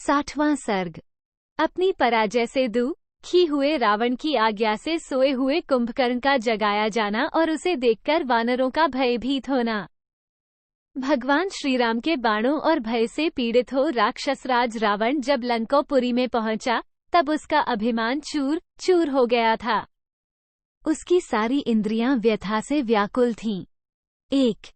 60वां सर्ग। अपनी पराजय से दुखी हुए रावण की आज्ञा से सोए हुए कुंभकर्ण का जगाया जाना और उसे देखकर वानरों का भयभीत होना। भगवान श्रीराम के बाणों और भय से पीड़ित हो राक्षसराज रावण जब लंकोपुरी में पहुंचा, तब उसका अभिमान चूर चूर हो गया था। उसकी सारी इंद्रियां व्यथा से व्याकुल थीं। 1।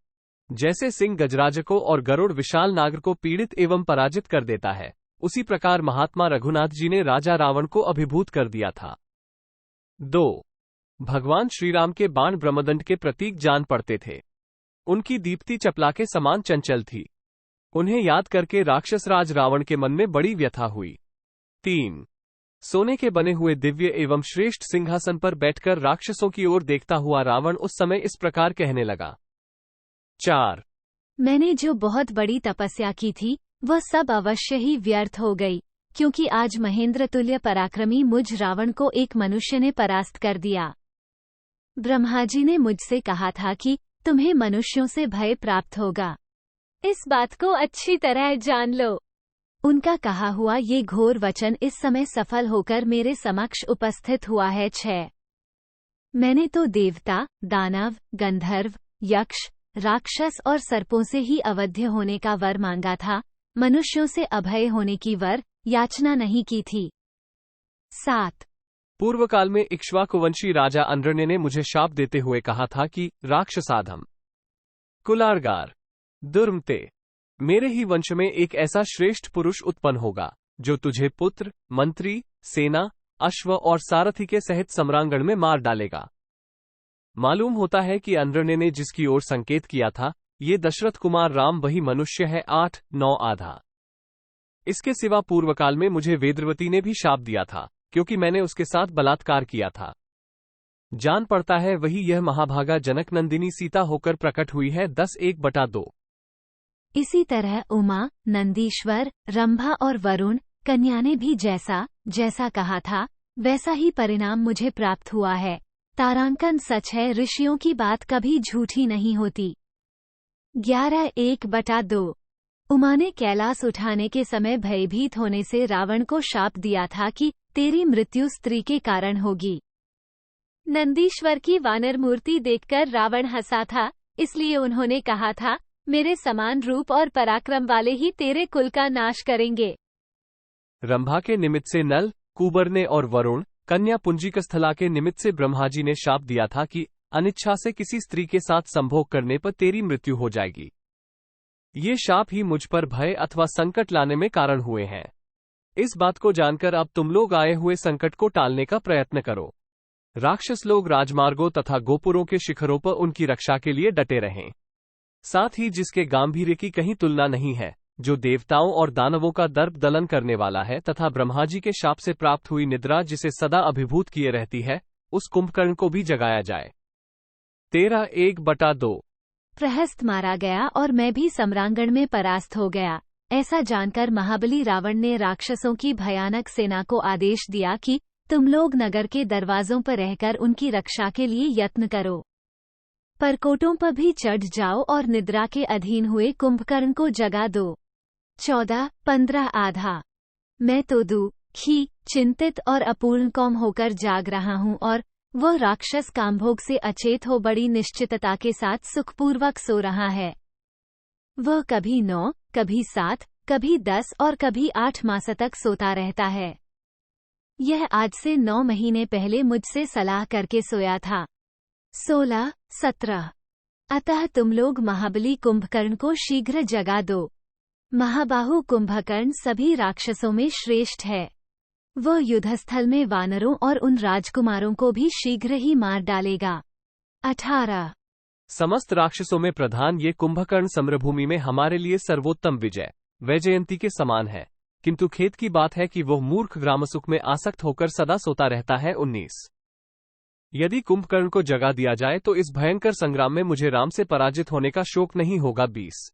जैसे सिंह गजराजकों और गरुड़ विशाल नागर को पीड़ित एवं पराजित कर देता है, उसी प्रकार महात्मा रघुनाथ जी ने राजा रावण को अभिभूत कर दिया था। 2। भगवान श्रीराम के बाण ब्रह्मदंड के प्रतीक जान पड़ते थे। उनकी दीप्ति चपला के समान चंचल थी। उन्हें याद करके राक्षसराज रावण के मन में बड़ी व्यथा हुई। 3। सोने के बने हुए दिव्य एवं श्रेष्ठ सिंहासन पर बैठकर राक्षसों की ओर देखता हुआ रावण उस समय इस प्रकार कहने लगा। 4। मैंने जो बहुत बड़ी तपस्या की थी, वह सब अवश्य ही व्यर्थ हो गई, क्योंकि आज महेंद्र तुल्य पराक्रमी मुझ रावण को एक मनुष्य ने परास्त कर दिया। ब्रह्मा जी ने मुझसे कहा था कि तुम्हें मनुष्यों से भय प्राप्त होगा। इस बात को अच्छी तरह जान लो। उनका कहा हुआ ये घोर वचन इस समय सफल होकर मेरे समक्ष उपस्थित हुआ है। 6। मैंने तो देवता, दानव, गंधर्व, यक्ष, राक्षस और सर्पों से ही अवध्य होने का वर मांगा था, मनुष्यों से अभय होने की वर याचना नहीं की थी। 7। पूर्व काल में इक्ष्वाकुवंशी राजा अंड्रने ने मुझे शाप देते हुए कहा था कि राक्षसाधम, कुलारगार, दुर्मते, मेरे ही वंश में एक ऐसा श्रेष्ठ पुरुष उत्पन्न होगा जो तुझे पुत्र, मंत्री, सेना, अश्व और सारथी के सहित सम्रांगण में मार डालेगा। मालूम होता है कि अंड्रने ने जिसकी ओर संकेत किया था, ये दशरथ कुमार राम वही मनुष्य है। 8-9 आधा। इसके सिवा पूर्व काल में मुझे वेदवती ने भी शाप दिया था, क्योंकि मैंने उसके साथ बलात्कार किया था। जान पड़ता है वही यह महाभागा जनक नंदिनी सीता होकर प्रकट हुई है। 10:1/2। इसी तरह उमा, नंदीश्वर, रंभा और वरुण कन्या ने भी जैसा जैसा कहा था, वैसा ही परिणाम मुझे प्राप्त हुआ है। तारांकन सच है, ऋषियों की बात कभी झूठी नहीं होती। 11:1/2। उमा ने कैलाश उठाने के समय भयभीत होने से रावण को शाप दिया था कि तेरी मृत्यु स्त्री के कारण होगी। नंदीश्वर की वानर मूर्ति देखकर रावण हंसा था, इसलिए उन्होंने कहा था, मेरे समान रूप और पराक्रम वाले ही तेरे कुल का नाश करेंगे। रंभा के निमित्त से नल, कुबरने और वरुण, कन्या पुंजिकस्थला के निमित्त से ब्रह्मा जी ने शाप दिया था कि अनिच्छा से किसी स्त्री के साथ संभोग करने पर तेरी मृत्यु हो जाएगी। ये शाप ही मुझ पर भय अथवा संकट लाने में कारण हुए हैं। इस बात को जानकर अब तुम लोग आए हुए संकट को टालने का प्रयत्न करो। राक्षस लोग राजमार्गों तथा गोपुरों के शिखरों पर उनकी रक्षा के लिए डटे रहें। साथ ही जिसके गांभीर्य की कहीं तुलना नहीं है, जो देवताओं और दानवों का दर्प दलन करने वाला है, तथा ब्रह्मा जी के शाप से प्राप्त हुई निद्रा जिसे सदा अभिभूत किए रहती है, उस कुंभकर्ण को भी जगाया जाए। 13:1/2। प्रहस्त मारा गया और मैं भी सम्रांगण में परास्त हो गया। ऐसा जानकर महाबली रावण ने राक्षसों की भयानक सेना को आदेश दिया कि तुम लोग नगर के दरवाजों पर रहकर उनकी रक्षा के लिए यत्न करो। परकोटों पर भी चढ़ जाओ और निद्रा के अधीन हुए कुंभकर्ण को जगा दो। 14:15 आधा। मैं तो दुखी, चिंतित और अपूर्णकाम होकर जाग रहा हूँ और वह राक्षस कामभोग से अचेत हो बड़ी निश्चितता के साथ सुखपूर्वक सो रहा है। वह कभी 9, कभी 7, कभी 10 और कभी 8 मास तक सोता रहता है। यह आज से 9 महीने पहले मुझसे सलाह करके सोया था। 16-17। अतः तुम लोग महाबली कुंभकर्ण को शीघ्र जगा दो। महाबाहु कुंभकर्ण सभी राक्षसों में श्रेष्ठ है। वह युद्धस्थल में वानरों और उन राजकुमारों को भी शीघ्र ही मार डालेगा। 18। समस्त राक्षसों में प्रधान ये कुंभकर्ण सम्रभूमि में हमारे लिए सर्वोत्तम विजय वैजयंती के समान है, किंतु खेद की बात है कि वह मूर्ख ग्रामसुख में आसक्त होकर सदा सोता रहता है। 19। यदि कुंभकर्ण को जगा दिया जाए तो इस भयंकर संग्राम में मुझे राम से पराजित होने का शोक नहीं होगा। 20।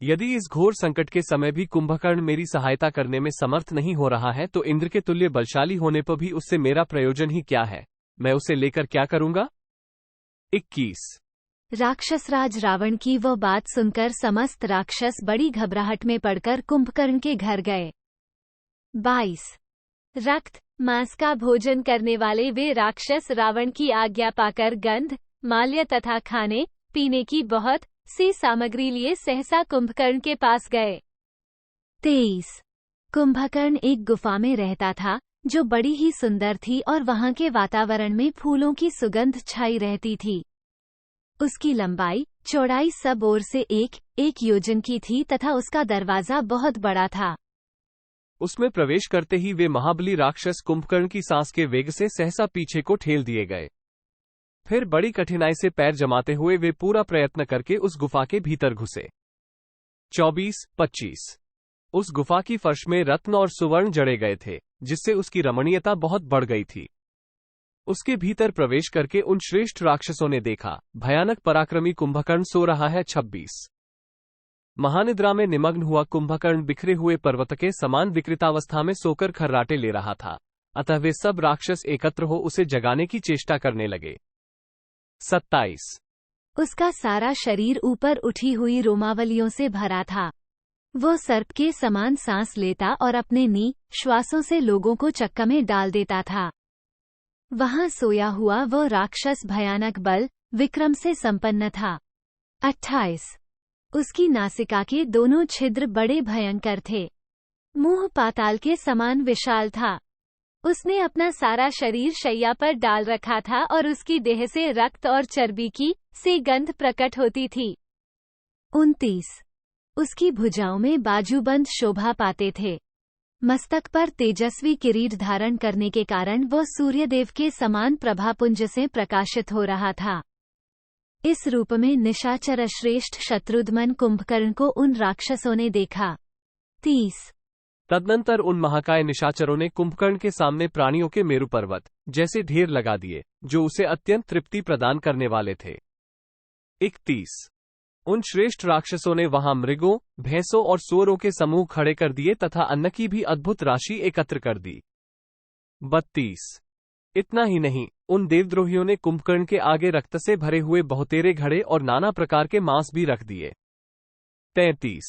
यदि इस घोर संकट के समय भी कुंभकर्ण मेरी सहायता करने में समर्थ नहीं हो रहा है, तो इंद्र के तुल्य बलशाली होने पर भी उससे मेरा प्रयोजन ही क्या है, मैं उसे लेकर क्या करूंगा। 21। राक्षसराज रावण की वह बात सुनकर समस्त राक्षस बड़ी घबराहट में पड़कर कुंभकर्ण के घर गए। 22। रक्त मांस का भोजन करने वाले वे राक्षस रावण की आज्ञा पाकर गंध, माल्य तथा खाने पीने की बहुत सी सामग्री लिए सहसा कुंभकर्ण के पास गए। 23। कुंभकर्ण एक गुफा में रहता था जो बड़ी ही सुंदर थी और वहां के वातावरण में फूलों की सुगंध छाई रहती थी। उसकी लंबाई चौड़ाई सब ओर से एक योजन की थी तथा उसका दरवाजा बहुत बड़ा था। उसमें प्रवेश करते ही वे महाबली राक्षस कुंभकर्ण की सांस के वेग से सहसा पीछे को ठेल दिए गए। फिर बड़ी कठिनाई से पैर जमाते हुए वे पूरा प्रयत्न करके उस गुफा के भीतर घुसे। 24-25। उस गुफा की फर्श में रत्न और सुवर्ण जड़े गए थे, जिससे उसकी रमणीयता बहुत बढ़ गई थी। उसके भीतर प्रवेश करके उन श्रेष्ठ राक्षसों ने देखा, भयानक पराक्रमी कुंभकर्ण सो रहा है। 26। महानिद्रा में निमग्न हुआ कुंभकर्ण बिखरे हुए पर्वत के समान विकृतावस्था में सोकर खर्राटे ले रहा था, अतः वे सब राक्षस एकत्र हो उसे जगाने की चेष्टा करने लगे। 27। उसका सारा शरीर ऊपर उठी हुई रोमावलियों से भरा था। वो सर्प के समान सांस लेता और अपने श्वासों से लोगों को चक्का में डाल देता था। वहां सोया हुआ वो राक्षस भयानक बल विक्रम से संपन्न था। 28। उसकी नासिका के दोनों छिद्र बड़े भयंकर थे। मुंह पाताल के समान विशाल था। उसने अपना सारा शरीर शैया पर डाल रखा था और उसकी देह से रक्त और चर्बी की सी गंध प्रकट होती थी। 29। उसकी भुजाओं में बाजूबंद शोभा पाते थे। मस्तक पर तेजस्वी किरीट धारण करने के कारण वह सूर्यदेव के समान प्रभापुंज से प्रकाशित हो रहा था। इस रूप में निशाचर श्रेष्ठ शत्रुघ्न कुंभकर्ण को उन राक्षसों ने देखा। 30। तदनंतर उन महाकाय निशाचरों ने कुंभकर्ण के सामने प्राणियों के मेरु पर्वत जैसे ढेर लगा दिए, जो उसे अत्यंत तृप्ति प्रदान करने वाले थे। 31। उन श्रेष्ठ राक्षसों ने वहां मृगों, भैंसों और सूअरों के समूह खड़े कर दिए तथा अन्न की भी अद्भुत राशि एकत्र कर दी। 32। इतना ही नहीं, उन देवद्रोहियों ने कुंभकर्ण के आगे रक्त से भरे हुए बहुतेरे घड़े और नाना प्रकार के मांस भी रख दिए। 33।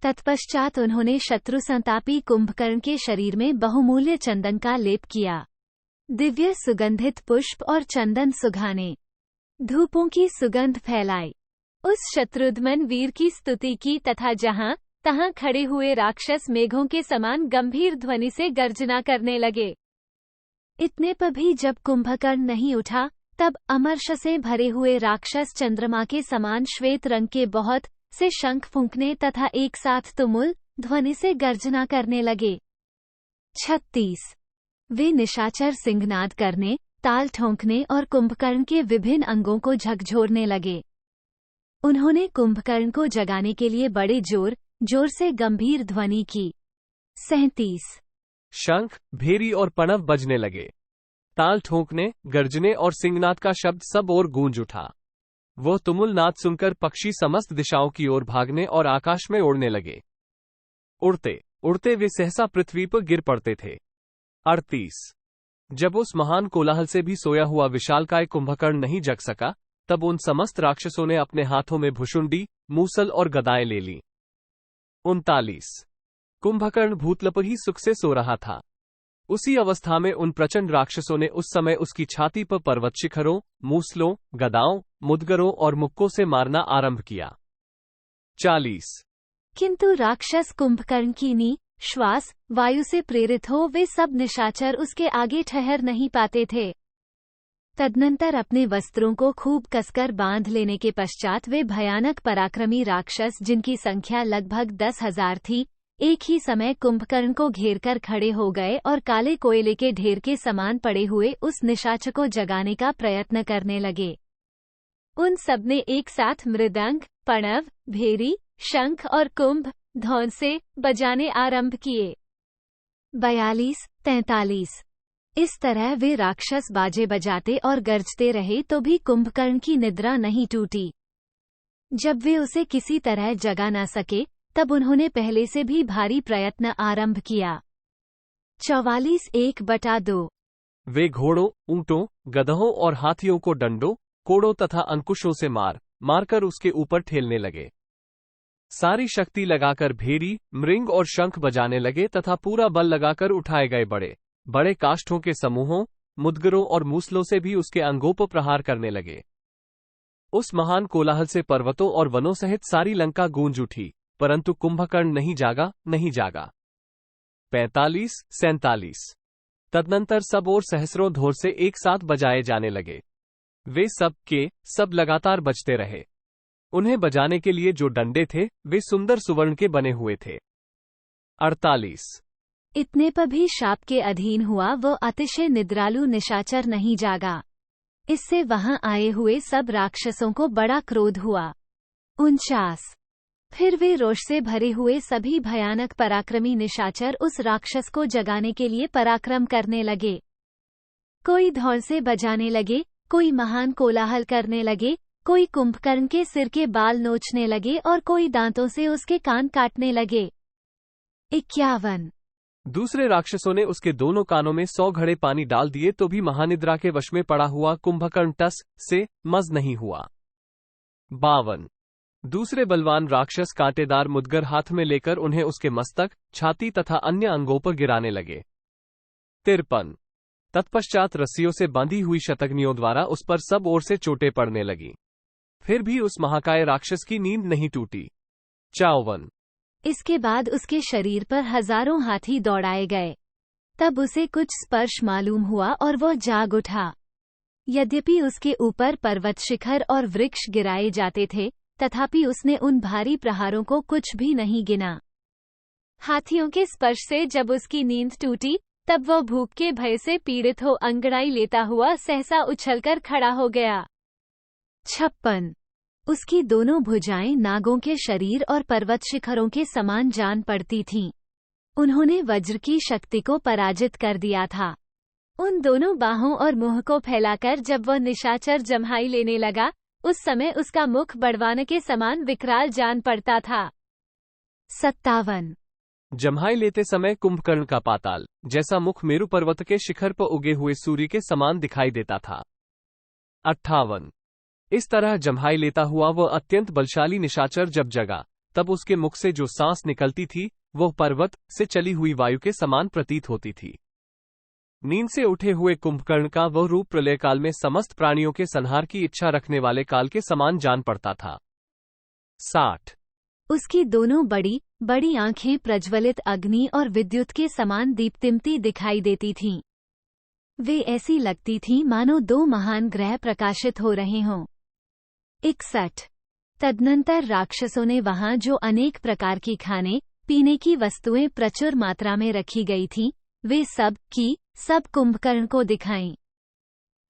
तत्पश्चात उन्होंने शत्रु संतापी कुंभकर्ण के शरीर में बहुमूल्य चंदन का लेप किया। दिव्य सुगंधित पुष्प और चंदन सुघाने धूपों की सुगंध फैलाई। उस शत्रुघ्न वीर की स्तुति की तथा जहां तहां खड़े हुए राक्षस मेघों के समान गंभीर ध्वनि से गर्जना करने लगे। इतने पर भी जब कुंभकर्ण नहीं उठा, तब अमर्ष से भरे हुए राक्षस चंद्रमा के समान श्वेत रंग के बहुत से शंख फूंकने तथा एक साथ तुमुल ध्वनि से गर्जना करने लगे। 36। वे निशाचर सिंहनाद करने, ताल ठोंकने और कुंभकर्ण के विभिन्न अंगों को झकझोरने लगे। उन्होंने कुंभकर्ण को जगाने के लिए बड़े जोर से गंभीर ध्वनि की। 37। शंख, भेरी और पणव बजने लगे। ताल ठोंकने, गर्जने और सिंहनाद का शब्द सब ओर गूंज उठा। वह तुमुल नाद सुनकर पक्षी समस्त दिशाओं की ओर भागने और आकाश में उड़ने लगे। उड़ते उड़ते वे सहसा पृथ्वी पर गिर पड़ते थे। 38। जब उस महान कोलाहल से भी सोया हुआ विशालकाय कुंभकर्ण नहीं जग सका, तब उन समस्त राक्षसों ने अपने हाथों में भुशुंडी, मूसल और गदाएं ले ली। 39। कुंभकर्ण भूतल पर ही सुख से सो रहा था। उसी अवस्था में उन प्रचंड राक्षसों ने उस समय उसकी छाती पर पर्वत शिखरों, मूसलों, गदाओं, मुदगरों और मुक्कों से मारना आरंभ किया। 40। किंतु राक्षस कुंभकर्ण की श्वास वायु से प्रेरित हो वे सब निशाचर उसके आगे ठहर नहीं पाते थे। तदनंतर अपने वस्त्रों को खूब कसकर बांध लेने के पश्चात वे भयानक पराक्रमी राक्षस, जिनकी संख्या लगभग 10,000 थी, एक ही समय कुंभकर्ण को घेरकर खड़े हो गए और काले कोयले के ढेर के समान पड़े हुए उस निशाचर को जगाने का प्रयत्न करने लगे। उन सबने एक साथ मृदंग, पणव, भेरी, शंख और कुंभ धौन से बजाने आरंभ किए। 42-43। इस तरह वे राक्षस बाजे बजाते और गरजते रहे तो भी कुंभकर्ण की निद्रा नहीं टूटी। जब वे उसे किसी तरह जगा न सके, तब उन्होंने पहले से भी भारी प्रयत्न आरंभ किया। 44-1/2। वे घोड़ों, ऊंटों, गधों और हाथियों को डंडों, कोड़ों तथा अंकुशों से मारकर उसके ऊपर ठेलने लगे। सारी शक्ति लगाकर भेरी, मृंग और शंख बजाने लगे तथा पूरा बल लगाकर उठाए गए बड़े बड़े काष्ठों के समूहों, मुद्गरों और मूसलों से भी उसके अंगों पर प्रहार करने लगे। उस महान कोलाहल से पर्वतों और वनों सहित सारी लंका गूंज उठी, परंतु कुंभकर्ण नहीं जागा। 45-47 तदनंतर सब और सहस्रों ढोल से एक साथ बजाए जाने लगे। वे सब के सब लगातार बजते रहे। उन्हें बजाने के लिए जो डंडे थे वे सुंदर सुवर्ण के बने हुए थे। 48 इतने पर भी शाप के अधीन हुआ वह अतिशय निद्रालु निशाचर नहीं जागा। इससे वहां आए हुए सब राक्षसों को बड़ा क्रोध हुआ। 49 फिर वे रोष से भरे हुए सभी भयानक पराक्रमी निशाचर उस राक्षस को जगाने के लिए पराक्रम करने लगे। कोई धौल से बजाने लगे, कोई महान कोलाहल करने लगे, कोई कुंभकर्ण के सिर के बाल नोचने लगे और कोई दांतों से उसके कान काटने लगे। 51 दूसरे राक्षसों ने उसके दोनों कानों में 100 घड़े पानी डाल दिए तो भी महानिद्रा के वश में पड़ा हुआ कुंभकर्ण टस से मज नहीं हुआ। 52 दूसरे बलवान राक्षस कांटेदार मुद्गर हाथ में लेकर उन्हें उसके मस्तक, छाती तथा अन्य अंगों पर गिराने लगे। 53 तत्पश्चात रस्सियों से बांधी हुई शतग्नियों द्वारा उस पर सब ओर से चोटें पड़ने लगी, फिर भी उस महाकाय राक्षस की नींद नहीं टूटी। 54 इसके बाद उसके शरीर पर हजारों हाथी दौड़ाए गए। तब उसे कुछ स्पर्श मालूम हुआ और वह जाग उठा। यद्यपि उसके ऊपर पर्वत शिखर और वृक्ष गिराए जाते थे, तथापि उसने उन भारी प्रहारों को कुछ भी नहीं गिना। हाथियों के स्पर्श से जब उसकी नींद टूटी, तब वह भूख के भय से पीड़ित हो अंगड़ाई लेता हुआ सहसा उछलकर खड़ा हो गया। 56 उसकी दोनों भुजाएं नागों के शरीर और पर्वत शिखरों के समान जान पड़ती थीं। उन्होंने वज्र की शक्ति को पराजित कर दिया था। उन दोनों बाहों और मुंह को फैलाकर जब वह निशाचर जम्हाई लेने लगा, उस समय उसका मुख बड़वान के समान विकराल जान पड़ता था। 57 जम्हाई लेते समय कुंभकर्ण का पाताल जैसा मुख मेरु पर्वत के शिखर पर उगे हुए सूर्य के समान दिखाई देता था। 58 इस तरह जम्हाई लेता हुआ वह अत्यंत बलशाली निशाचर जब जगा, तब उसके मुख से जो सांस निकलती थी वह पर्वत से चली हुई वायु के समान प्रतीत होती थी। नींद से उठे हुए कुंभकर्ण का वह रूप प्रलय काल में समस्त प्राणियों के संहार की इच्छा रखने वाले काल के समान जान पड़ता था। 60 उसकी दोनों बड़ी बड़ी आंखें प्रज्वलित अग्नि और विद्युत के समान दीप्तिमती दिखाई देती थीं। वे ऐसी लगती थीं मानो दो महान ग्रह प्रकाशित हो रहे हों। 61 तदनंतर राक्षसों ने वहां जो अनेक प्रकार की खाने पीने की वस्तुएं प्रचुर मात्रा में रखी गई थीं, वे सब की सब कुंभकर्ण को दिखाईं।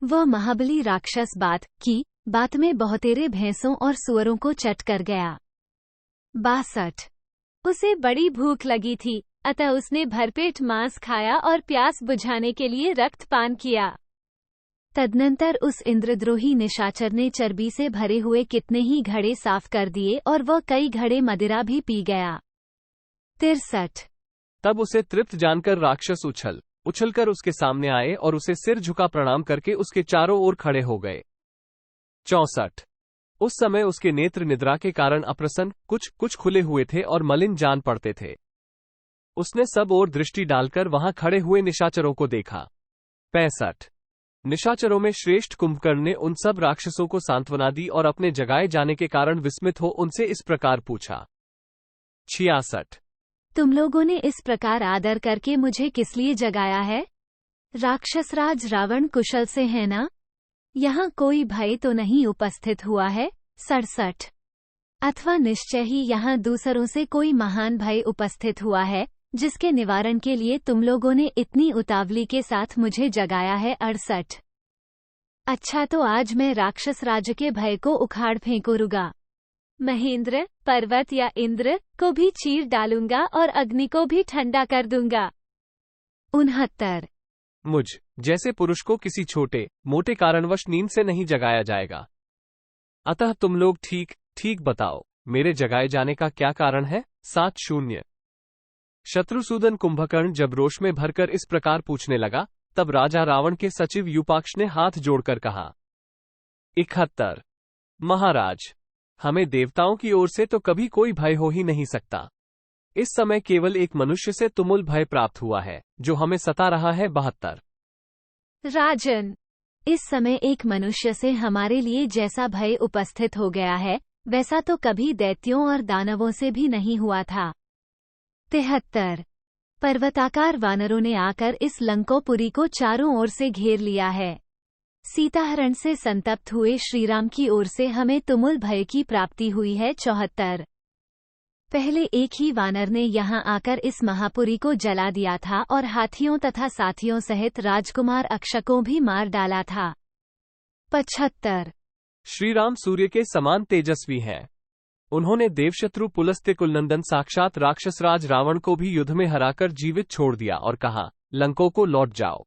वह महाबली राक्षस बात में बहुतेरे भैंसों और सुअरों को चट कर गया। 62 उसे बड़ी भूख लगी थी, अतः उसने भरपेट मांस खाया और प्यास बुझाने के लिए रक्तपान किया। तदनंतर उस इंद्रद्रोही निशाचर ने चर्बी से भरे हुए कितने ही घड़े साफ कर दिए और वह कई घड़े मदिरा भी पी गया। 63 तब उसे तृप्त जानकर राक्षस उछलकर उसके सामने आए और उसे सिर झुका प्रणाम करके उसके चारों ओर खड़े हो गए। 64 उस समय उसके नेत्र निद्रा के कारण अप्रसन्न कुछ खुले हुए थे और मलिन जान पड़ते थे। उसने सब ओर दृष्टि डालकर वहां खड़े हुए निशाचरों को देखा। 65 निशाचरों में श्रेष्ठ कुंभकर्ण ने उन सब राक्षसों को सांत्वना दी और अपने जगाए जाने के कारण विस्मित हो उनसे इस प्रकार पूछा। 66 तुम लोगों ने इस प्रकार आदर करके मुझे किस लिए जगाया है? राक्षसराज रावण कुशल से है ना? यहाँ कोई भय तो नहीं उपस्थित हुआ है? 67 अथवा निश्चय ही यहाँ दूसरों से कोई महान भय उपस्थित हुआ है, जिसके निवारण के लिए तुम लोगों ने इतनी उतावली के साथ मुझे जगाया है। 68 अच्छा तो आज मैं राक्षस राज के भय को उखाड़ फेंकूंगा। महेंद्र, पर्वत या इंद्र को भी चीर डालूंगा और अग्नि को भी ठंडा कर दूंगा। 69 मुझ जैसे पुरुष को किसी छोटे मोटे कारणवश नींद से नहीं जगाया जाएगा, अतः तुम लोग ठीक बताओ, मेरे जगाए जाने का क्या कारण है? 70 शत्रुसूदन कुंभकर्ण जब रोष में भरकर इस प्रकार पूछने लगा, तब राजा रावण के सचिव यूपाक्ष ने हाथ जोड़कर कहा। 71 महाराज, हमें देवताओं की ओर से तो कभी कोई भय हो ही नहीं सकता। इस समय केवल एक मनुष्य से तुमुल भय प्राप्त हुआ है, जो हमें सता रहा है। 72। राजन, इस समय एक मनुष्य से हमारे लिए जैसा भय उपस्थित हो गया है, वैसा तो कभी दैत्यों और दानवों से भी नहीं हुआ था। 73। पर्वताकार वानरों ने आकर इस लंकोपुरी को चारों ओर से घेर लिया है। सीताहरण से संतप्त हुए श्रीराम की ओर से हमें तुमुल भय की प्राप्ति हुई है। 74। पहले एक ही वानर ने यहाँ आकर इस महापुरी को जला दिया था और हाथियों तथा साथियों सहित राजकुमार अक्षकों भी मार डाला था। 75। श्रीराम सूर्य के समान तेजस्वी हैं। उन्होंने देवशत्रु पुलस्त्य कुलनंदन साक्षात राक्षसराज रावण को भी युद्ध में हराकर जीवित छोड़ दिया और कहा, लंको को लौट जाओ।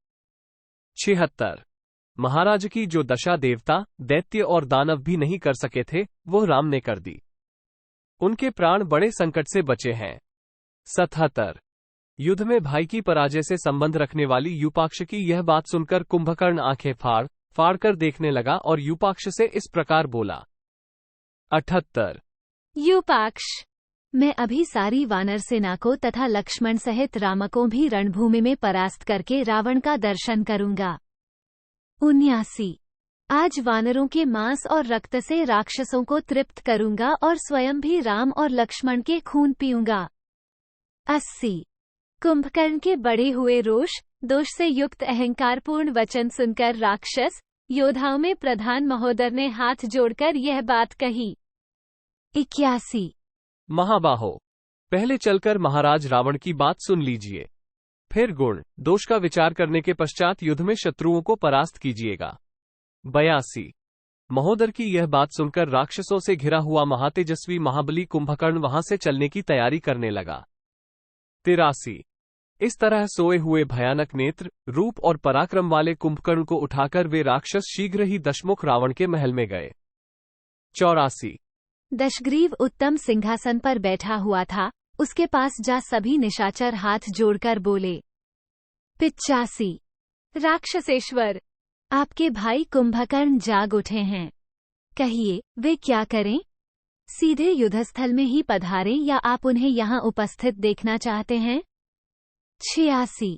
76। महाराज की जो दशा देवता, दैत्य और दानव भी नहीं कर सके थे, वो राम ने कर दी। उनके प्राण बड़े संकट से बचे हैं। 77। युद्ध में भाई की पराजय से संबंध रखने वाली यूपाक्ष की यह बात सुनकर कुंभकर्ण आंखें फाड़ कर देखने लगा और यूपाक्ष से इस प्रकार बोला। 78। यूपाक्ष, मैं अभी सारी वानर सेना को तथा लक्ष्मण सहित राम को भी रणभूमि में परास्त करके रावण का दर्शन करूंगा। 79। आज वानरों के मांस और रक्त से राक्षसों को तृप्त करूंगा और स्वयं भी राम और लक्ष्मण के खून पीऊंगा। 80। कुंभकर्ण के बढ़े हुए रोष दोष से युक्त अहंकारपूर्ण वचन सुनकर राक्षस योद्धाओं में प्रधान महोदर ने हाथ जोड़कर यह बात कही। 81। महाबाहो, पहले चलकर महाराज रावण की बात सुन लीजिए, फिर गुण दोष का विचार करने के पश्चात युद्ध में शत्रुओं को परास्त कीजिएगा। 82। महोदर की यह बात सुनकर राक्षसों से घिरा हुआ महातेजस्वी महाबली कुंभकर्ण वहां से चलने की तैयारी करने लगा। 83। इस तरह सोए हुए भयानक नेत्र, रूप और पराक्रम वाले कुंभकर्ण को उठाकर वे राक्षस शीघ्र ही दशमुख रावण के महल में गए। 84। दशग्रीव उत्तम सिंहासन पर बैठा हुआ था, उसके पास जा सभी निशाचर हाथ जोड़कर बोले। 85। राक्षसेश्वर, आपके भाई कुंभकर्ण जाग उठे हैं, कहिए वे क्या करें? सीधे युद्धस्थल में ही पधारें या आप उन्हें यहाँ उपस्थित देखना चाहते हैं? 86।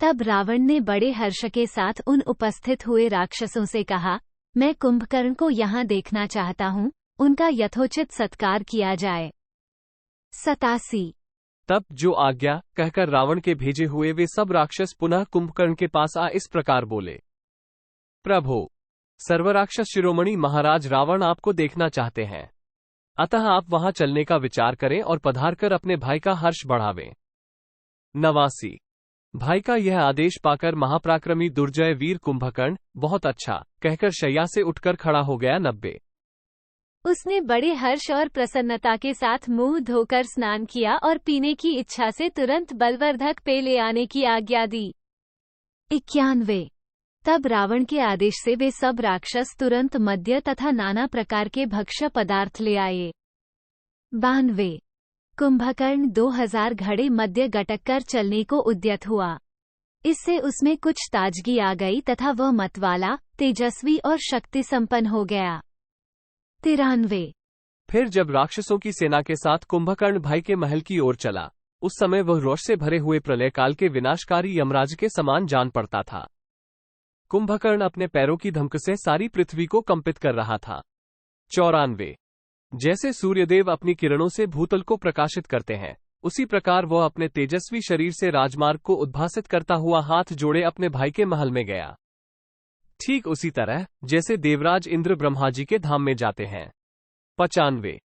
तब रावण ने बड़े हर्ष के साथ उन उपस्थित हुए राक्षसों से कहा, मैं कुंभकर्ण को यहाँ देखना चाहता हूँ, उनका यथोचित सत्कार किया जाए। 87। तब जो आज्ञा कहकर रावण के भेजे हुए वे सब राक्षस पुनः कुंभकर्ण के पास आ इस प्रकार बोले। प्रभो, सर्वराक्षस शिरोमणि महाराज रावण आपको देखना चाहते हैं, अतः आप वहां चलने का विचार करें और पधारकर अपने भाई का हर्ष बढ़ावें। 89। भाई का यह आदेश पाकर महापराक्रमी दुर्जय वीर कुंभकर्ण बहुत अच्छा कहकर शैया से उठकर खड़ा हो गया। 90। उसने बड़े हर्ष और प्रसन्नता के साथ मुंह धोकर स्नान किया और पीने की इच्छा से तुरंत बलवर्धक पेय ले आने की आज्ञा दी। 91। तब रावण के आदेश से वे सब राक्षस तुरंत मद्य तथा नाना प्रकार के भक्ष्य पदार्थ ले आए। 92। कुंभकर्ण 2000 घड़े मद्य गटक कर चलने को उद्यत हुआ। इससे उसमें कुछ ताजगी आ गई तथा वह मतवाला, तेजस्वी और शक्ति संपन्न हो गया। 93। फिर जब राक्षसों की सेना के साथ कुंभकर्ण भाई के महल की ओर चला, उस समय वह रोष से भरे हुए प्रलय काल के विनाशकारी यमराज के समान जान पड़ता था। कुंभकर्ण अपने पैरों की धमक से सारी पृथ्वी को कंपित कर रहा था। 94। जैसे सूर्यदेव अपनी किरणों से भूतल को प्रकाशित करते हैं, उसी प्रकार वह अपने तेजस्वी शरीर से राजमार्ग को उद्भासित करता हुआ हाथ जोड़े अपने भाई के महल में गया। ठीक उसी तरह जैसे देवराज इंद्र ब्रह्मा जी के धाम में जाते हैं। 95।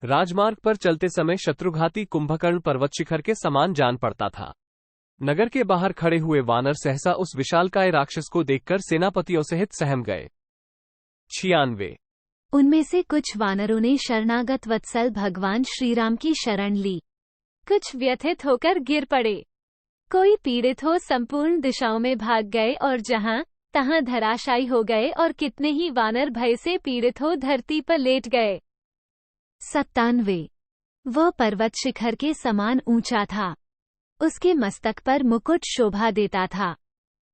राजमार्ग पर चलते समय शत्रुघाती कुंभकर्ण पर्वत शिखर के समान जान पड़ता था। नगर के बाहर खड़े हुए वानर सहसा उस विशालकाय राक्षस को देखकर सेनापतियों सहित सहम गए। 96। उनमें से कुछ वानरों ने शरणागत वत्सल भगवान श्रीराम की शरण ली, कुछ व्यथित होकर गिर पड़े, कोई पीड़ित हो संपूर्ण दिशाओं में भाग गए और जहां तहां धराशायी हो गए और कितने ही वानर भय से पीड़ित हो धरती पर लेट गए। 97। वह पर्वत शिखर के समान ऊंचा था, उसके मस्तक पर मुकुट शोभा देता था,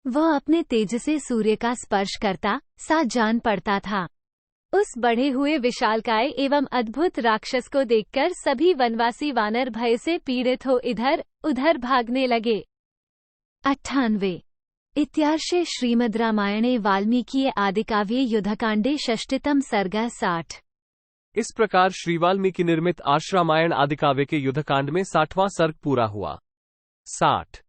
वह अपने तेज से सूर्य का स्पर्श करता सा जान पड़ता था। उस बढ़े हुए विशालकाय एवं अद्भुत राक्षस को देखकर सभी वनवासी वानर भय से पीड़ित हो इधर उधर भागने लगे। 98 इत्यार्षे श्रीमद् रामायणे वाल्मीकिये आदिकाव्ये युद्धकांडे षष्टितम सर्गः 60। इस प्रकार श्री वाल्मीकि निर्मित आश्रामायण आदिकाव्य के युद्धकांड में 60वां सर्ग पूरा हुआ। 60।